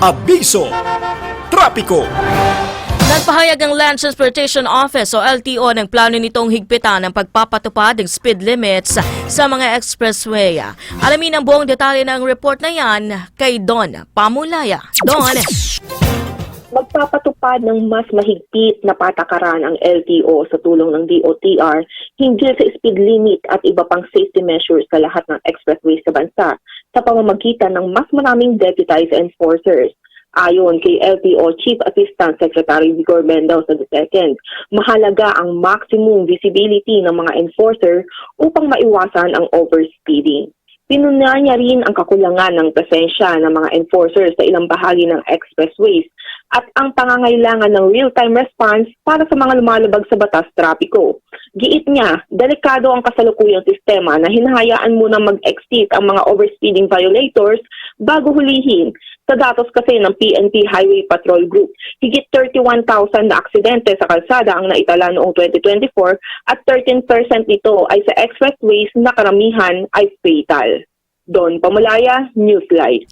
Abiso! Trapiko! Nagpahayag ang Land Transportation Office o LTO ng plano nitong higpitan ang pagpapatupad ng speed limits sa mga expressway. Alamin ang buong detalye ng report na yan kay Don Pamulaya. Don! Magpapatupad ng mas mahigpit na patakaran ang LTO sa tulong ng DOTR hinggil sa speed limit at iba pang safety measures sa lahat ng expressways sa bansa sa pamamagitan ng mas maraming deputized enforcers. Ayon kay LTO Chief Assistant Secretary Vigor Mendoza II, mahalaga ang maximum visibility ng mga enforcer upang maiwasan ang overspeeding. Pinuna niya rin ang kakulangan ng presensya ng mga enforcers sa ilang bahagi ng expressways at ang pangangailangan ng real-time response para sa mga lumalabag sa batas trapiko. Giit niya, delikado ang kasalukuyang sistema na hinahayaan muna mag-exit ang mga overspeeding violators bago hulihin. Sa datos kasi ng PNP Highway Patrol Group, higit 31,000 na aksidente sa kalsada ang naitala noong 2024 at 13% nito ay sa expressways na karamihan ay fatal. Don Pamulaya, Newslight.